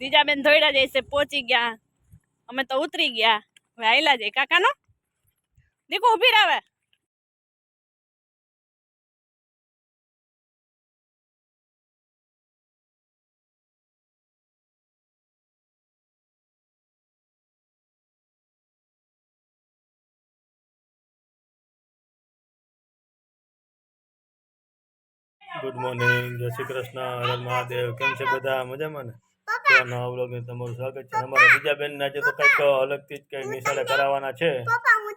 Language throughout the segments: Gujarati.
દીજાબેન ધોઈડા જઈશે, પહોંચી ગયા, અમે તો ઉતરી ગયા, હવે આયલા જઈ કાકાનો દીકુ ઉભી રાવે. ગુડ મોર્નિંગ, જય શ્રી કૃષ્ણ, હર મહાદેવ. કેમ છે બધા? મજામાં ને? તો નવા વ્લોગમાં તમારું સ્વાગત છે. અમારા બીજાબેન ને આજે તો કંઈક અલગથી જ કંઈક નિશાળે કરાવવાના છે,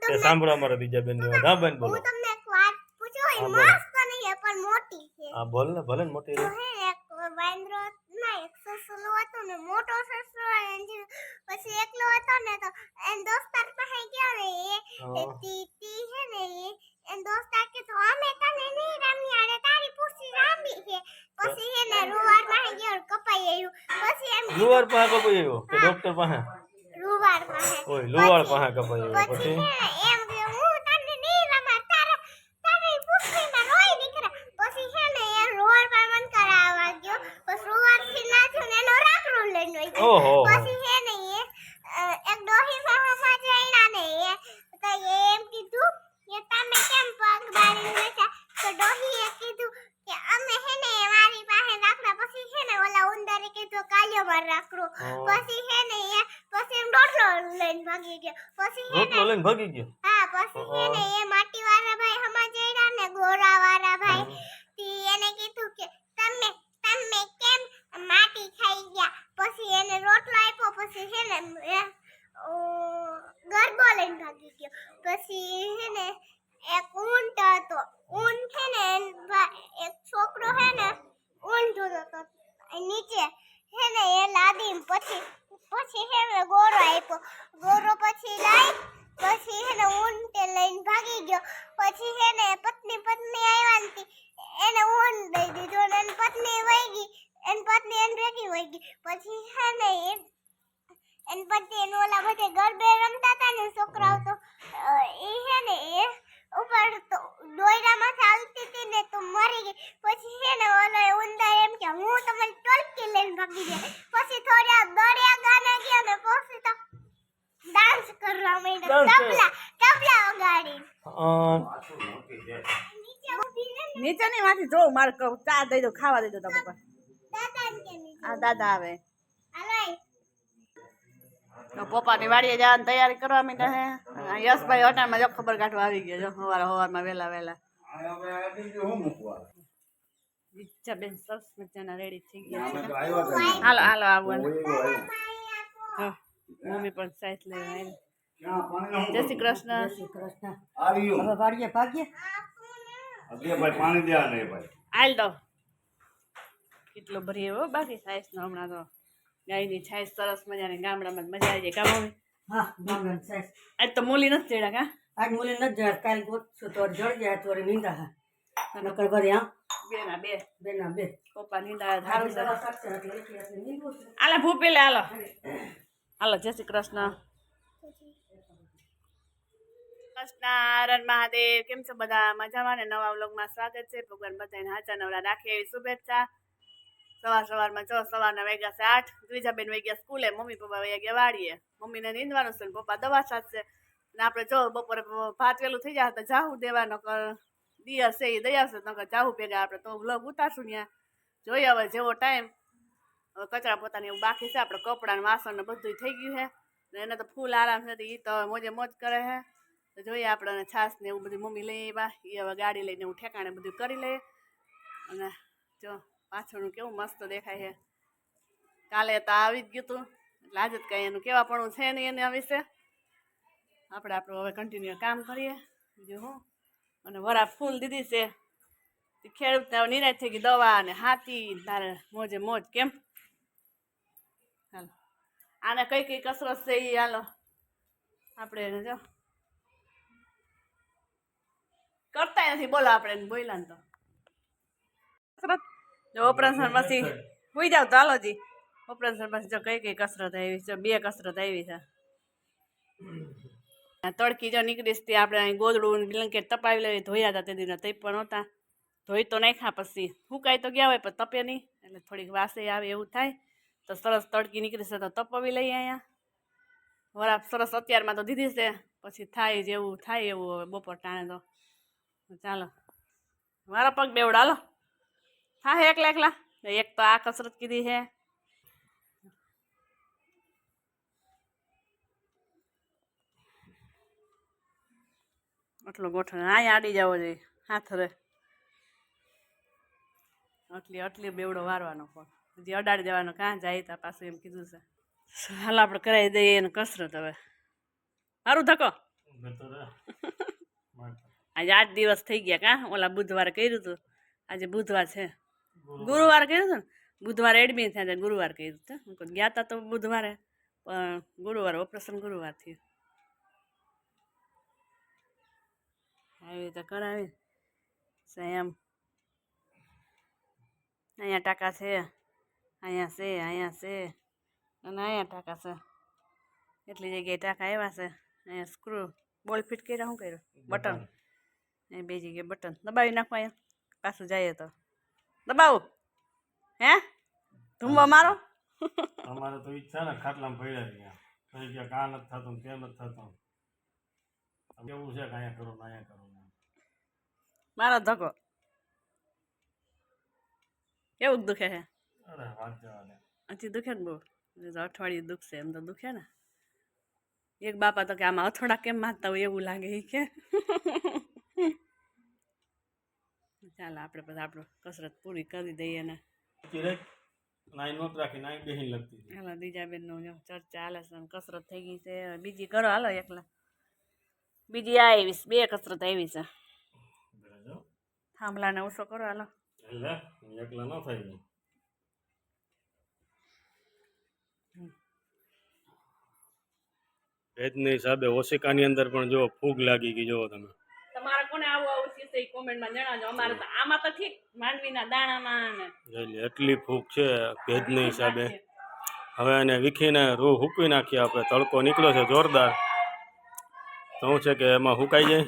તે સાંભળો અમારા બીજાબેન ની વાત. હા બેન બોલો. હું તમને એક વાત પૂછું, મસ્ત નહીં પણ મોટી છે. હા બોલ ને, ભલે ને મોટી રહે. એક વાંદરો ના એક સસલો હતો ને, મોટો સસલો, પછી એકલો હતો ને, તો એન દોસ્તાર પાસે ગયો ને, એ તી હે ને એન દોસ્તાર કે તો અમે તને નહીં રમ્યા ને તારી પૂછી લાંબી છે. પછી હે ને રૂવાર પાસે ગયો, કપાઈ આવ્યું. પછી એમ રૂવાર પાસે કપાઈ આવ્યો કે ડોક્ટર પાસે? રૂવાર પાસે. ઓય રૂવાર પાસે કપાઈ આવ્યો. પછી એમ કે હું તને નહીં રમા, તારી પૂછી માં રોઈ નીકળે. પછી હે ને એ રૂવાર પર મન કરાવવા ગયો. પછી રૂવાર થી નાખ્યું ને એનો રાખડો લઈને ગયો. પછી હે ને એક ડોહી સાહા જઈના ને તો એમ કીધું કે તમે કેમ પગ બાળીને બેઠા? તો ડોહીએ કીધું કે અમે હે ને મારી પાસે રાખડા. પછી હે ને ઓલા ઉંદરે કીધું કાલ્યો માર રાખડો. પછી હે ને પછી એમ ડોટલો લઈને ભાગી ગયો. પછી હે ને લઈને ભાગી ગયો. હા પછી હે ને એ માટી વાળા ભાઈ હમા જઈરા ને ગોરા વાળા ભાઈ તી એને કીધું કે તમે કેમ માટી ખાઈ ગયા? પછી એને રોટલો આપ્યો. પછી હે ને ગરબો લઈને ભાગી ગયો. પછી હે ને એક ઊંટ હતો. ઊંટ હે ને એક છોકરો હે ને ઊંટ જોતો હતો નીચે હે ને એ લાદી. પછી હે ને ગોરો આપ્યો. ગોરો પછી લાઈ. પછી હે ને ઊંટે લઈને ભાગી ગયો. પછી હે ને પત્ની આવ્યા ને એને ઊંટ દઈ દીધો ને એની પત્ની વહી ગઈ. એની પત્ની એની ભેગી વહી ગઈ. પછી હે ને એન પછી એનો ઓલા બધે ગરબે રમતા હતા ને છોકરાઓ, તો એ હે ને એ ઉપર તો દોયરામાં ચાલતી હતી ને તો મરી ગઈ. પછી હે ને ઓલો ઉંદર એમ કે હું તમને ટોલકી લઈને ભાગી જાય. પછી થોડા દોડ્યા ગાને ગયા ને પછી તો ડાન્સ કરવા માંડ્યા, તબલા વગાડી. નીચે ની માંથી જો મારે ચા દઈ દો, ખાવા દઈ દો તા પપ્પા. આ દાદા આવે તો પપ્પાની વાડીએ જવાની તૈયારી કરવા માંડ્યા હે. યશભાઈ અટાણમાં જો ખબર કાઢવા આવી ગયા. જો સવારમાં વેલા બેન સરસ મજાના રેડી થઈ ગયા છે. હાલો આવવાનું. મમ્મી પણ સાઈડ લેવા. જય શ્રી કૃષ્ણ. હવે વાડીએ ભાગીએ. પાણી દેવા નહીં ભાઈ. હાલ દો કેટલો ભરીએ હો બાકી સાઈઝ નો. હમણાં તો ગાયની છાશ સરસ મજાની ગામડામાં મજા આવી જાય. કામ હા ગામડાની છાશ. આજ તો મૂલી નથી ચડ્યા કા? આજ મૂલી નથી ચડ્યા. કાલ ગોતશું તો જળ જાય તો નીંદા હા નકર ભરી. હા બેના બે પપ્પા નીંદા સારું છે. એટલે નીંદવું છે. હાલો ભૂપેલે હાલો જય શ્રી કૃષ્ણ. કૃષ્ણ મહાદેવ. કેમ છો બધા? મજામાં ને? નવા વ્લોગમાં સ્વાગત છે. ભગવાન બધાને હાચા નવરા રાખે એવી શુભેચ્છા. સવારમાં સવારના વાગ્યા છે 8. દ્વિજાબેન વહી ગયા સ્કૂલે, મમ્મી પપ્પા વહી ગયા વાડીએ. મમ્મીને નીંદવાનું છે, પપ્પા દવા સાચશે. અને આપણે જો બપોરે ભાત વેલું થઈ જાય તો જાહું દેવાનો દિયર છે એ દઈ આવશે. નકર જાહું ભેગા આપણે તો વ્લોગ ઉતારશું ત્યાં. જોઈએ હવે જેવો ટાઈમ. હવે કચરા પોતાની એવું બાકી છે. આપણે કપડાં વાસણ ને બધું થઈ ગયું છે. એને તો ફૂલ આરામ છે. એ તો મોજે મોજ કરે છે. તો જોઈએ આપણે છાશ ને એવું બધું મમ્મી લઈ આવ્યા. એ હવે ગાડી લઈને હું ઠેકાણે બધું કરી લઈએ. અને જો પાછળનું કેવું મસ્ત દેખાય છે. કાલે તો આવી જ ગયું હતું એટલે આજે જ કંઈ એનું કેવા પણ છે નહીં એને વિશે. આપણું હવે કન્ટિન્યુ કામ કરીએ બીજું હું. અને વરા ફૂલ દીધી છે. ખેડૂતને નિરાશ થઈ ગઈ દવા અને હાથી તારે મોજે મોજ. કેમ હાલો આને કઈ કસરત છે એ હાલો આપણે એને જો કરતા નથી. બોલો આપણે એને બોલ્યા ને તો કસરત જો ઓપરેશન પછી હોઈ જાવ તો હાલો જી. ઓપરેશન પછી જો કઈ કસરત આવી છે. 2 કસરત આવી છે. તડકી જો નીકળીશ તે આપણે અહીં ગોદડું બ્લેન્કેટ તપાવી લેવી. ધોયા હતા તે દિન તે પણ નહોતા ધોઈ તો નાખ્યા. પછી સુકાઈ તો ગયા હોય પણ તપે નહીં એટલે થોડીક વાસે આવે એવું થાય. તો સરસ તડકી નીકળી છે તો તપવી લઈએ અહીંયા વરાપ સરસ અત્યારમાં તો દીધી છે પછી થાય જેવું થાય એવું હવે બપોર ટાણે તો ચાલો મારા પગ બેવડા હાલો હા એકલા એકલા એક તો આ કસરત કીધી છે આટલો ગોઠણ અહીંયા આડી જવો જોઈએ હાથ રે આટલી બેવડો વારવાનો પણ હજી અડાડી દેવાનો કાં જાય તા પાછું એમ કીધું છે હાલ આપણે કરાવી દઈએ એને કસરત હવે મારું ધક્કો આજે 8 દિવસ થઈ ગયા કાં ઓલા બુધવારે કર્યું હતું આજે બુધવાર છે ગુરુવાર કર્યું હતું ને બુધવારે એડમિટ થયા હતા ગુરુવાર કર્યું હતું ગયા હતા તો બુધવારે પણ ગુરુવારે ઓપરેશન ગુરુવાર થયું આવી રીતે કરાવી એમ અહીંયા ટાંકા છે અહીંયા છે અને અહીંયા ટાંકા છે એટલી જગ્યાએ ટાંકા આવ્યા છે અહીંયા સ્ક્રૂ બોલ ફિટ કર્યા શું કર્યું બટન એ બે જગ્યાએ બટન દબાવી નાખવા અહીંયા પાછું જઈએ તો દબાવું હે ધૂમવા મારો અમારે તો ઈચ્છા ને ખાટલામાં પડ્યા ગયા થઈ ગયા કાં નથી થતું ને તેમ નથી થતું એવું છે કે અહીંયા કરો ને અહીંયા કરો મારો ધક્કો કેવું દુખે છે અરે વાત જવા દે હજી દુખે ને બહુ અઠવાડિયું દુખશે એમ તો દુખે ને એક બાપા તો કે આમાં અથોડા કેમ મારતા હોય એવું લાગે કે ચાલો આપણે પછી આપણું કસરત પૂરી કરી દઈએ ને નાઈ નોત રાખી નાઈ બેહીને લગતી હતી હાલો દીજાબેનનું ચર્ચા હાલે છે કસરત થઈ ગઈ છે બીજી કરો હાલો એકલા બીજી આવીશ 2 કસરત આવી છે થાંભલાને ઓછો કરો હાલો એટલે એકલા ન થાય ને ભેજની હિસાબે ઓશિકાની અંદર પણ જો ફૂગ લાગી ગઈ જો તમે તમારે કોને આવું છે કોમેન્ટમાં જણાવજો અમારે તો આમાં તો ઠીક માંડવીના દાણામાં ને એટલી ફૂગ છે ભેજની હિસાબે હવે એને વીખીને રૂ હૂકવી નાખીએ આપણે તડકો નીકળ્યો છે જોરદાર તો શું છે કે એમાં હુકાઈ જાય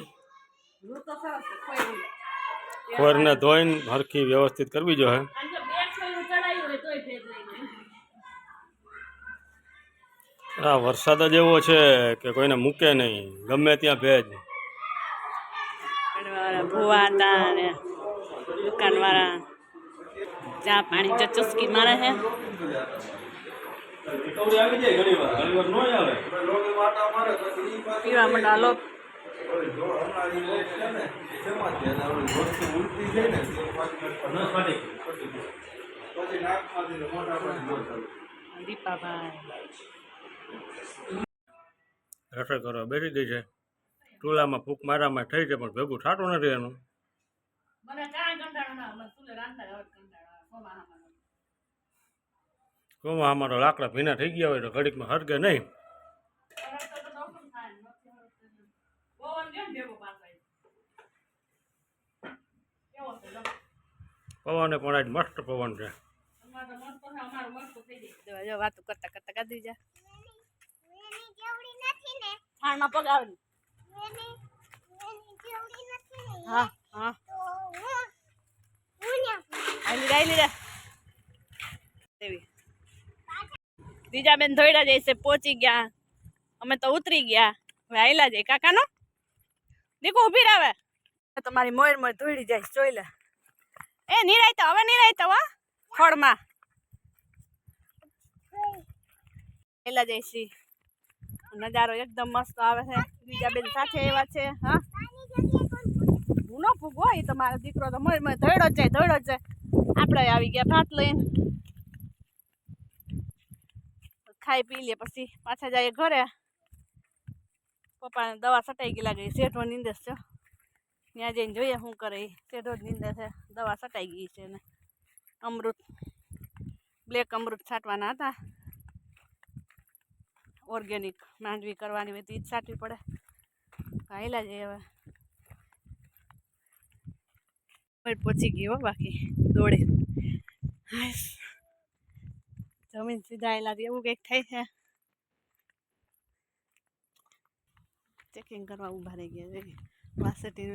ખોરને ધોઈને હરખી વ્યવસ્થિત કરવી જોઈએ આ વરસાદ જ એવો છે કે કોઈને મૂકે નહીં ગમે ત્યાં ભેજ ભૂવા હતા ને દુકાનવાળા ચા પાણી ચચસ્કી મારે છે પીવા માંડવા લોક રસોઈ કરવા બેસી ગઈ છે ચૂલામાં ફૂંક મારામાં થઈ છે પણ ભેગું થતું નથી એનું કોમાં અમારો લાકડા ભીના થઈ ગયા હોય તો ઘડીકમાં હરગે નહીં પવન પણ આજ મસ્ત પવન છે વાતો કરતા કરતા કાઢી જા થાળમાં પગ આવે હા હા દીજાબેન ધોઈડા જઈશે પહોંચી ગયા અમે તો ઉતરી ગયા હવે આયલા જાય કાકાનો દીકુ ઉભી રહે તમારી મોર મોર ધોઈડી જાય જોઈ લે એ નિરાયતા હવે નિરાયતા વા ખોળમાં આયલા જઈશી નજારો એકદમ મસ્ત આવે છે દીજાબેન સાથે એવા છે હા હું ન ફૂગો એ તમારો દીકરો તો મોર મોર ધોઈડો જ જાય આપણે આવી ગયા ભાત લઈને ખાઈ પી લે પછી પાછા જઈએ ઘરે પપ્પાને દવા સટાઈ ગઈ લાગે શેઠો નીંદે છે ત્યાં જઈને જોઈએ શું કરે એ શેઠો જ નીંદે છે દવા સટાઈ ગઈ છે ને અમૃત બ્લેક અમૃત છાંટવાના હતા ઓર્ગેનિક માંડવી કરવાની હોય તો એ જ છાંટવી પડે ખાઈલા જઈએ હવે પહોંચી ગયો બાકી દોડે જમીન સીધા આવેલા એવું કંઈક થાય છે ચેકિંગ કરવા ઊભા રહી ગયા વાસેટી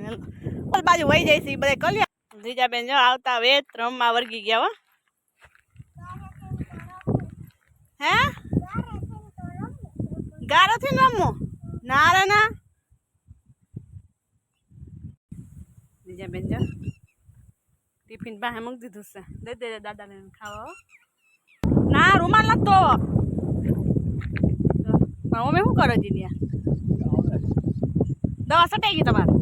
બાજુ વહી જાય છે એ બધા કલ્યા જીજાબેન જો આવતા વેત રમવા વર્ગી ગયા હો હે ગારાથી રમવું ના રે ના બીજા બેન જો ટિફિન પાસે મૂકી દીધું છે દઈ દે દાદાને ખાવા હો. ના રૂમાલ નતો મમ્મી શું કરો જી ત્યાં દવા સટાઈ ગઈ તમારે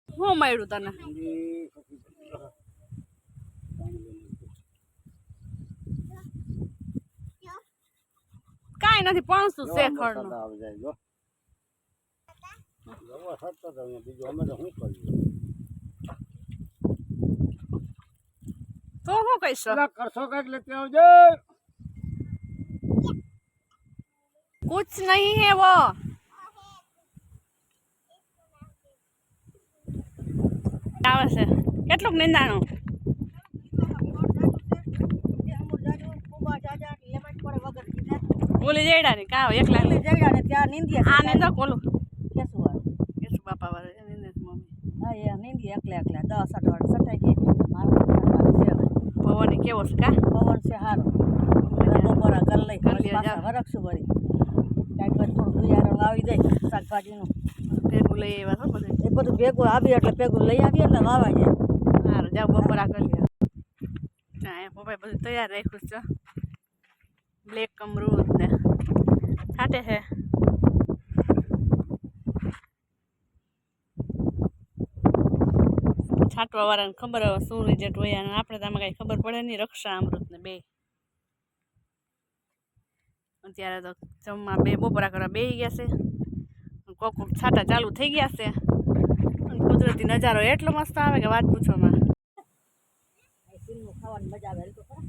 શું મળ્યું તને કાંઈ નથી પાંચું છે ખડનું તો શું કહીશ કરશો કઈક લેતે આવજો कुछ नहीं है वो આવે છે કેટલુંક નિંદાણું ઓલી જઈડા ને કાવ એકલા ત્યાં નીંદી આ નિંદો કોલું કેસું વાળું કેસુ બાપા વાળો નિંદે મમ્મી હા એ નીંદી એકલા 10 અઠવાડ સટાઈ ગઈ મારું પવન કેવો છે કા પવન છે હારો બપોરા કર લઈ પાછા વરખશું વળી કાંઈક થોડું ગુયારણ આવી જાય શાકભાજીનું ભેગું લઈ આવ્યા છો બધું એ બધું ભેગું આવી એટલે ભેગું લઈ આવીએ એટલે વાવા જાય સારું જાઓ બપોરા કરી લ્યો હા એ પપ્પાએ બધું તૈયાર રાખ્યું છે બ્લેક અમરૂદ ને ખાટે છે છાંટવા વાળાને ખબર હવે શું રિઝલ્ટ હોય અને આપણે તો આમાં કાંઈ ખબર પડે નહીં રક્ષા અમૃત ને બે અત્યારે તો જમવા બે બપોરા કરવા બેસી ગયા છે કોક કોક છાંટા ચાલુ થઈ ગયા છે અને કુદરતી નજારો એટલો મસ્ત આવે કે વાત પૂછવામાં ખાવાની મજા આવે તો ખરા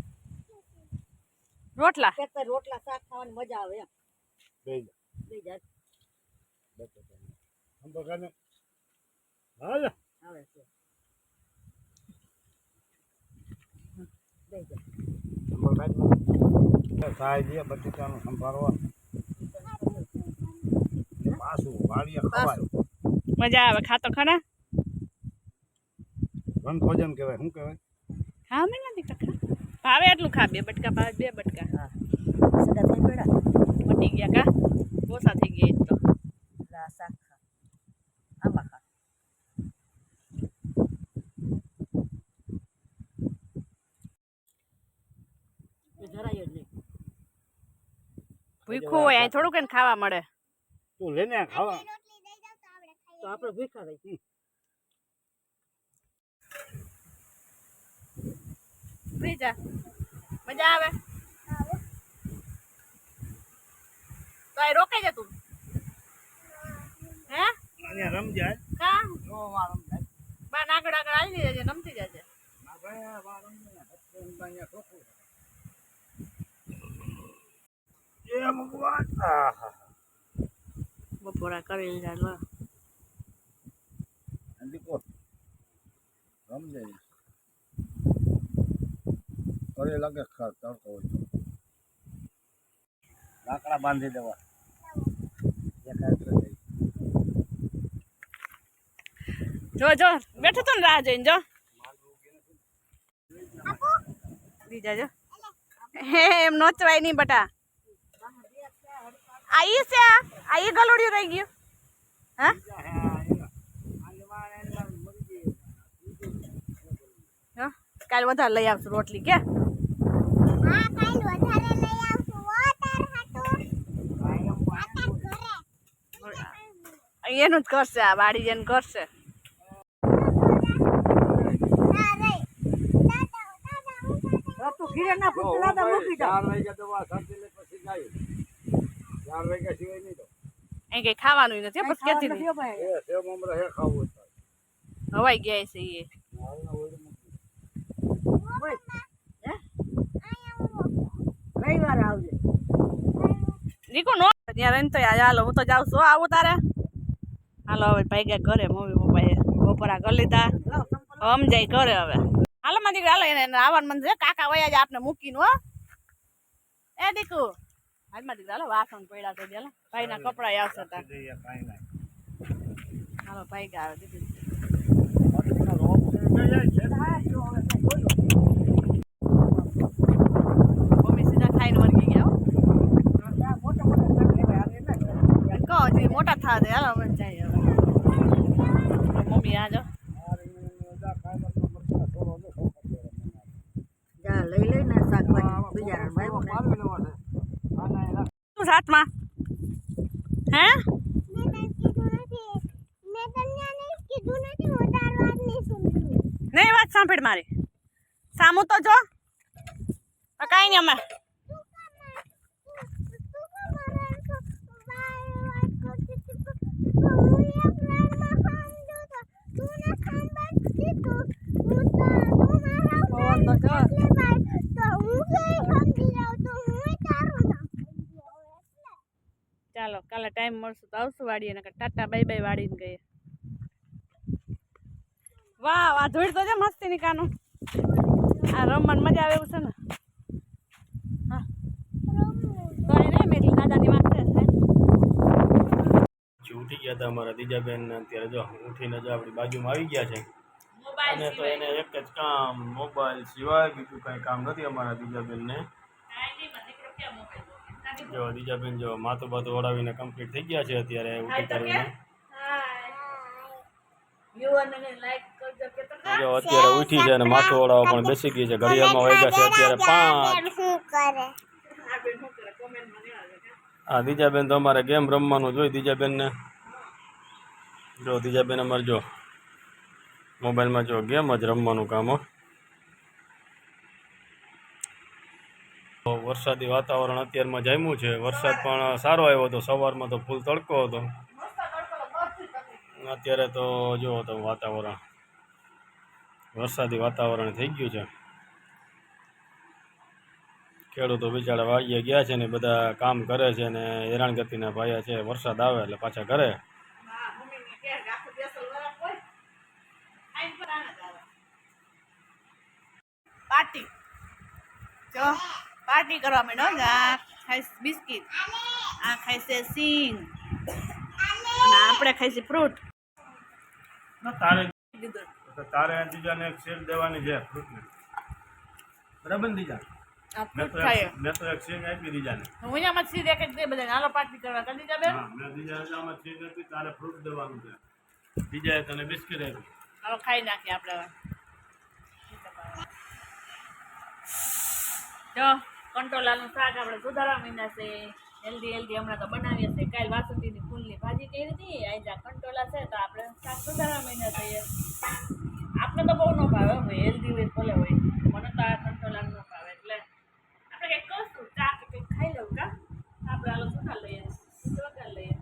રોટલા રોટલા શાક ખાવાની મજા આવે એમ લઈ જાય આવે છે બટેટાનું સંભાળવા પાછું વાળીએ ખવાય મજા આવે ખાતો ખરા વન ભોજન કહેવાય શું કહેવાય હા મેં નથી ખા ભાવે એટલું ખા બે બટકા ભાવે બે બટકા હા સડા થઈ પડ્યા મટી ગયા કા ઓછા થઈ ગયા એક તો શાક ખા આંબા ખા જરાય જ નહીં ભૂખ્યું હોય અહીં થોડુંક એને ખાવા મળે તું લેને ખાવા તો આપણે ભૂખા રહી ફ્રી જા મજા આવે તો અહીં રોકાઈ જા તું હે અહીંયા રમજાય કા નો વાર રમજાય બાન આગળ આગળ આવી જજે નમતી જજે ના ભાઈ વાર રમજાય અહીંયા ખોખું એ ભગવાન આહા બપોરા કરી લીધા લો દીકો રમજાય તોરે લાગે ખા તડકો હોય તો લાકડા બાંધી દેવા જો જો બેઠો તો ને રાહ જોઈને જો બીજા જો હે એમ નોચવાય નહીં બટા આઈ છે આઈ ગલુડિયું રહી ગયું હા હા કાલ વધારે લઈ આવશું રોટલી કે એનું જ કરશે આ વાડી જેનું કરશે તું ઘીરે ના પૂછલા તો મૂકી દો 4 વાગ્યા દવા સાચી લે પછી જાય 4 વાગ્યા સિવાય નહીં તો અહીં કઈ ખાવાનું નથી બસ કેતી નહીં એ સેવ મમરા હે ખાવું હવાઈ ગયા છે એ રવિવાર આવજે નીકો નો ત્યાં રહીને તો હાલો હું તો જાઉં છું આવું તારે હાલો હવે ભાઈ ગયા ઘરે મમ્મી પપ્પાએ બપોરા કરી લીધા સમજાય ઘરે હવે હાલો માં દીકરા હાલો એને આવવાનું મને કાકા વયા જાય આપને મૂકીને હો એ દીકુ હાલમાં દીકરા હાલો વાસણ પડ્યા તો હાલો ભાઈના કપડા આવશે તાર હાલો ભાઈ ગયા આવે દીદી થા દે હાલો અમે જઈએ હવે મમ્મી આ જો જા લઈ લઈને શાકભાજી બિચારા તું સાથમાં હે નહીં વાત સાંભળ મારી સામું તો જો કાંઈ નહીં અમે ચાલો કાલે ટાઈમ મળશે તો આવશું વાડીએ ને ટાટા બાય બાય વાડીને ગઈએ વાહ આ ધૂળ તો છે મસ્તી ની કાનું આ રમવાની મજા આવે એવું છે ને હા તો એને મેટલી દાદાની વાત છે ઉઠી ગયા હતા અમારા દીજાબેન ને અત્યારે જો ઉઠીને જો આપણી બાજુમાં આવી ગયા છે અને તો એને એક જ કામ મોબાઈલ સિવાય બીજું કઈ કામ નથી અમારા દીજાબેન ને જો દીજાબેન જો માથું બાથું ઓળાવીને કમ્પ્લીટ થઈ ગયા છે અત્યારે ઉઠી કરીને જો અત્યારે ઉઠી છે અને માથું ઓળાવવા પણ બેસી ગઈ છે ઘડિયાળમાં વાગ્યા છે અત્યારે 5 આ દીજાબેન તો અમારે ગેમ રમવાનું જોઈ દીજાબેન ને જો દીજાબેન અમારે જો મોબાઈલમાં જો ગેમ જ રમવાનું કામ વરસાદી વાતાવરણ અત્યારમાં જામ્યું છે વરસાદ પણ સારો આવ્યો હતો સવારમાં તો ફૂલ તડકો હતો અત્યારે તો જો તો વાતાવરણ વરસાદી વાતાવરણ થઈ ગયું છે ખેડૂતો બિચારા વાડીએ ગયા છે ને બધા કામ કરે છે ને હેરાનગતિના ભાયા છે વરસાદ આવે એટલે પાછા ઘરે પાર્ટી જો પાર્ટી કરવા માંડો આ ખાઈશ બિસ્કિટ આ ખાઈશે સિંગ અને આપણે ખાઈશે ફ્રૂટ તારે તારે દીજાને એક શેર દેવાની છે ફ્રૂટને બરાબર દીજા આ ફ્રૂટ ખાઈએ મેં તો એક શેર આપી દીજાને હું અહીંયા મચ્છી દે કે દે બધા હાલો પાર્ટી કરવા કરી દીધા બેન હા મેં દીજાને આમાં શેર આપી તારે ફ્રૂટ દેવાનું છે દીજાએ તને બિસ્કિટ આપી હાલો ખાઈ નાખીએ આપણે હવે જો કંટોલાનું શાક આપણે સુધારા મહિના છે હેલ્ધી હમણાં તો બનાવીએ છીએ કાલ વાસુંતીની ફૂલની ભાજી કરી હતી આજે કંટોલા છે તો આપણે શાક સુધારા મહિના થઈએ આપણે તો બહુ ન ભાવે ભાઈ હેલ્ધી હોય ભલે હોય મને તો આ કંટોલા ન ભાવે એટલે આપણે કંઈક કરશું ચા કે કંઈક ખાઈ લઉં કા આપણે હાલો સુધા લઈએ વગર લઈએ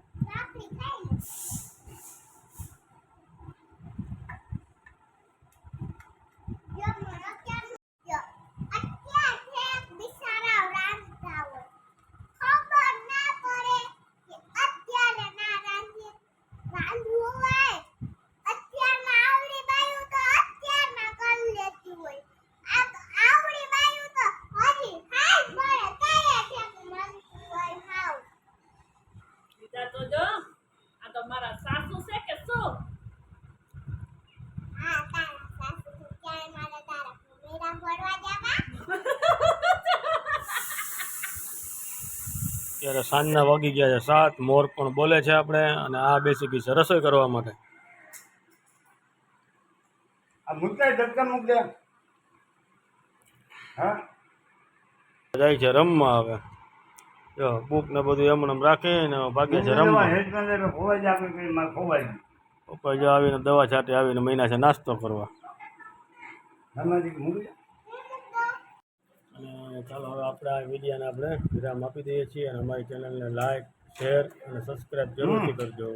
તો જો આ તો મારા સાસુ છે કે શું ત્યારે સાંજના વાગી ગયા છે 7 મોર પણ બોલે છે આપણે અને આ બેસી ગઈ છે રસોઈ કરવા માટે આ મુદ્દા ધક્કા મૂક દે હા જાય છે રમવા હવે જો બુક ને બધું એમણે રાખીને ભાગે છે રમવા ખોવાઈ જાય આપણે કઈ મારે ખોવાઈ ગયું પપ્પા જો આવીને દવા છાંટી આવીને મહિના છે નાસ્તો કરવા ધર્માજી મૂકી અને ચાલો હવે આપણે આ વિડીયોને આપણે વિરામ આપી દઈએ છીએ અને અમારી ચેનલને લાઈક શેર અને સબસ્ક્રાઈબ જરૂરથી કરજો